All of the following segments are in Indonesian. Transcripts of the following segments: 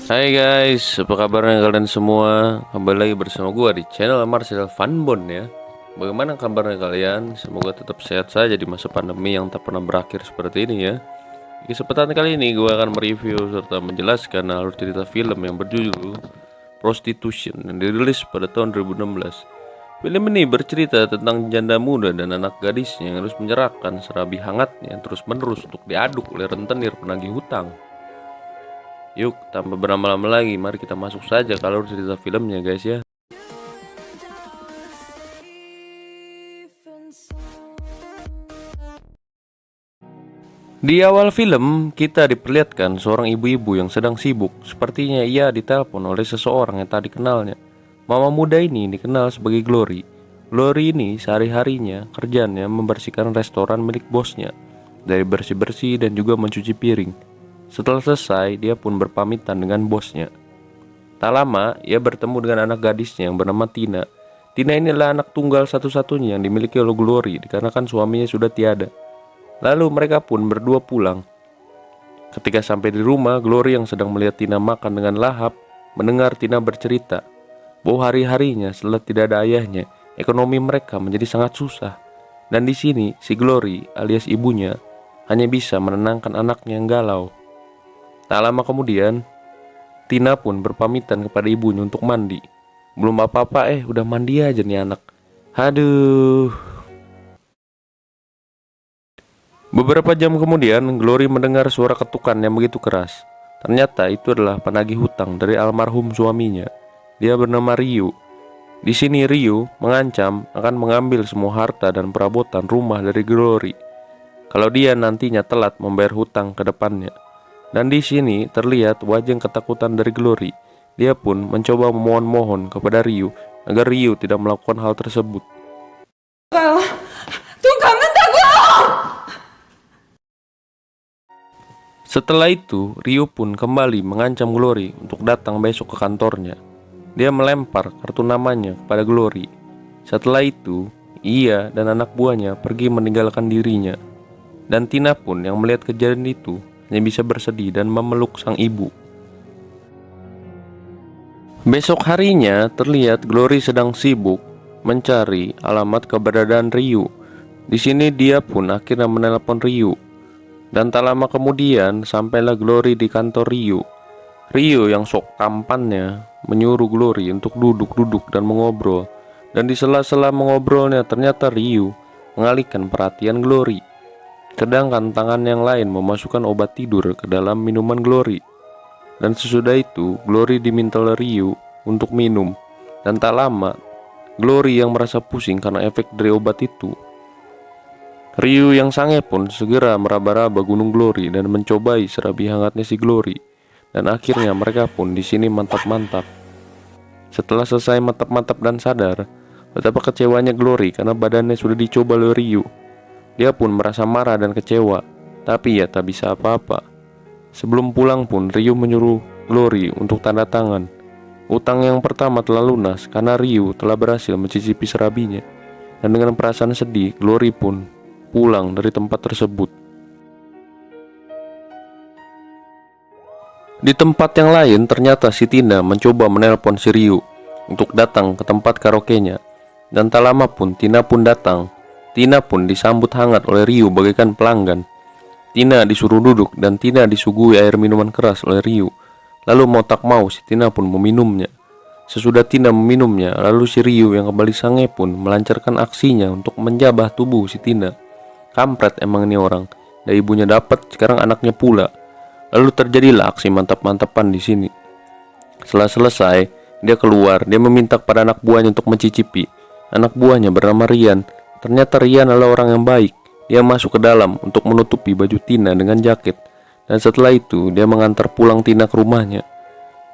Hai guys, apa kabarnya kalian semua? Kembali lagi bersama gua di channel Marcel Funbon ya. Bagaimana kabarnya kalian? Semoga tetap sehat saja di masa pandemi yang tak pernah berakhir seperti ini ya. Di kesempatan kali ini gua akan mereview serta menjelaskan alur cerita film yang berjudul Prostitution yang dirilis pada tahun 2016. Film ini bercerita tentang janda muda dan anak gadisnya yang harus menyerahkan serabi hangatnya terus-menerus untuk diaduk oleh rentenir penagih hutang. Yuk, tanpa berlama-lama lagi, mari kita masuk saja ke alur cerita filmnya guys ya. Di awal film, kita diperlihatkan seorang ibu-ibu yang sedang sibuk. Sepertinya ia ditelepon oleh seseorang yang tak dikenalnya. Mama muda ini dikenal sebagai Glory. Glory ini sehari-harinya kerjanya membersihkan restoran milik bosnya, dari bersih-bersih dan juga mencuci piring. Setelah selesai, dia pun berpamitan dengan bosnya. Tak lama, ia bertemu dengan anak gadisnya yang bernama Tina. Tina inilah anak tunggal satu-satunya yang dimiliki oleh Glory dikarenakan suaminya sudah tiada. Lalu mereka pun berdua pulang. Ketika sampai di rumah, Glory yang sedang melihat Tina makan dengan lahap mendengar Tina bercerita bahwa hari-harinya setelah tidak ada ayahnya, ekonomi mereka menjadi sangat susah. Dan di sini, si Glory alias ibunya hanya bisa menenangkan anaknya yang galau. Tak lama kemudian, Tina pun berpamitan kepada ibunya untuk mandi. Belum apa-apa udah mandi aja nih anak. Aduh. Beberapa jam kemudian, Glory mendengar suara ketukan yang begitu keras. Ternyata itu adalah penagih hutang dari almarhum suaminya. Dia bernama Ryu. Di sini Ryu mengancam akan mengambil semua harta dan perabotan rumah dari Glory kalau dia nantinya telat membayar hutang ke depannya. Dan di sini terlihat wajah ketakutan dari Glory. Dia pun mencoba memohon-mohon kepada Ryu agar Ryu tidak melakukan hal tersebut. Setelah itu, Ryu pun kembali mengancam Glory untuk datang besok ke kantornya. Dia melempar kartu namanya kepada Glory. Setelah itu, ia dan anak buahnya pergi meninggalkan dirinya. Dan Tina pun yang melihat kejadian itu hanya bisa bersedih dan memeluk sang ibu. Besok harinya terlihat Glory sedang sibuk mencari alamat keberadaan Ryu. Di sini dia pun akhirnya menelepon Ryu. Dan tak lama kemudian sampailah Glory di kantor Ryu. Ryu yang sok tampannya menyuruh Glory untuk duduk-duduk dan mengobrol. Dan di sela-sela mengobrolnya ternyata Ryu mengalihkan perhatian Glory. Sedangkan tangan yang lain memasukkan obat tidur ke dalam minuman Glory. Dan sesudah itu, Glory diminta oleh Ryu untuk minum. Dan tak lama, Glory yang merasa pusing karena efek dari obat itu. Ryu yang sange pun segera meraba-raba gunung Glory dan mencobai serabi hangatnya si Glory. Dan akhirnya mereka pun di sini mantap-mantap. Setelah selesai mantap-mantap dan sadar, betapa kecewanya Glory karena badannya sudah dicoba oleh Ryu. Dia pun merasa marah dan kecewa, tapi ya tak bisa apa-apa. Sebelum pulang pun Ryu menyuruh Glory untuk tanda tangan. Utang yang pertama telah lunas karena Ryu telah berhasil mencicipi serabinya. Dan dengan perasaan sedih, Glory pun pulang dari tempat tersebut. Di tempat yang lain ternyata si Tina mencoba menelpon si Ryu untuk datang ke tempat karaoke-nya. Dan tak lama pun Tina pun datang. Tina pun disambut hangat oleh Ryu bagaikan pelanggan. Tina disuruh duduk dan Tina disuguhi air minuman keras oleh Ryu. Lalu mau tak mau si Tina pun meminumnya. Sesudah Tina meminumnya, lalu si Ryu yang kembali sange pun melancarkan aksinya untuk menjabah tubuh si Tina. Kampret emang ini orang. Dan ibunya dapat, sekarang anaknya pula. Lalu terjadilah aksi mantap-mantapan di sini. Setelah selesai, dia keluar. Dia meminta kepada anak buahnya untuk mencicipi. Anak buahnya bernama Rian. Ternyata Rian adalah orang yang baik. Dia masuk ke dalam untuk menutupi baju Tina dengan jaket. Dan setelah itu dia mengantar pulang Tina ke rumahnya.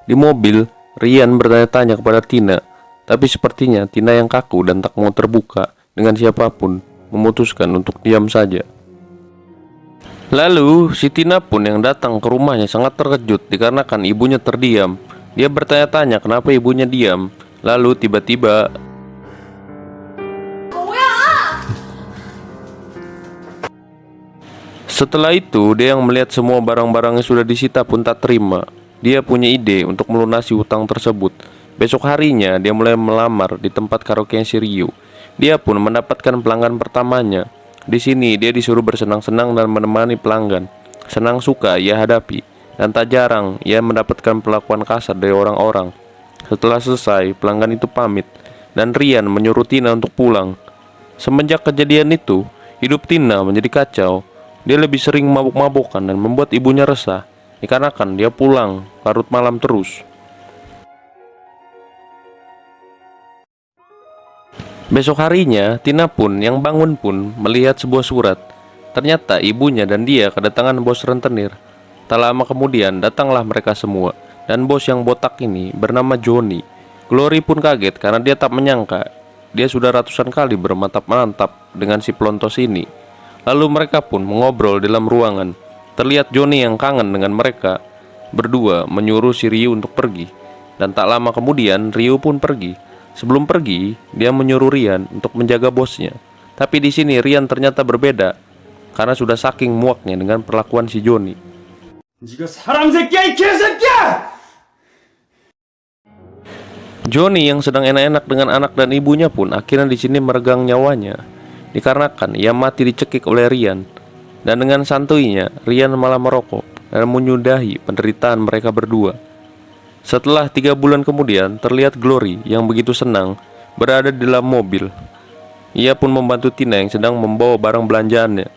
Di mobil, Rian bertanya-tanya kepada Tina. Tapi sepertinya Tina yang kaku dan tak mau terbuka dengan siapapun memutuskan untuk diam saja. Lalu si Tina pun yang datang ke rumahnya sangat terkejut dikarenakan ibunya terdiam. Dia bertanya-tanya kenapa ibunya diam. Lalu tiba-tiba setelah itu, dia yang melihat semua barang-barangnya sudah disita pun tak terima. Dia punya ide untuk melunasi hutang tersebut. Besok harinya dia mulai melamar di tempat karaoke si Ryu. Dia pun mendapatkan pelanggan pertamanya. Di sini dia disuruh bersenang-senang dan menemani pelanggan. Senang suka ia hadapi, dan tak jarang ia mendapatkan perlakuan kasar dari orang-orang. Setelah selesai, pelanggan itu pamit, dan Rian menyuruh Tina untuk pulang. Semenjak kejadian itu, hidup Tina menjadi kacau. Dia lebih sering mabuk-mabukan dan membuat ibunya resah, dikarenakan dia pulang larut malam terus. Besok harinya, Tina pun yang bangun pun melihat sebuah surat. Ternyata ibunya dan dia kedatangan bos rentenir. Tak lama kemudian datanglah mereka semua, dan bos yang botak ini bernama Johnny. Glory pun kaget karena dia tak menyangka dia sudah ratusan kali bermantap-mantap dengan si pelontos ini. Lalu mereka pun mengobrol dalam ruangan. Terlihat Johnny yang kangen dengan mereka berdua menyuruh si Ryu untuk pergi. Dan tak lama kemudian Ryu pun pergi. Sebelum pergi, dia menyuruh Rian untuk menjaga bosnya. Tapi di sini Rian ternyata berbeda karena sudah saking muaknya dengan perlakuan si Johnny. 네가 사람 새끼야 이 개새끼야! Johnny yang sedang enak-enak dengan anak dan ibunya pun akhirnya di sini meregang nyawanya, dikarenakan ia mati dicekik oleh Rian. Dan dengan santuinya, Rian malah merokok dan menyudahi penderitaan mereka berdua. Setelah 3 bulan kemudian, terlihat Glory yang begitu senang berada di dalam mobil. Ia pun membantu Tina yang sedang membawa barang belanjaannya.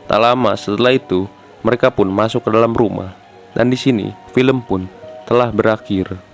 Tak lama setelah itu, mereka pun masuk ke dalam rumah. Dan di sini, film pun telah berakhir.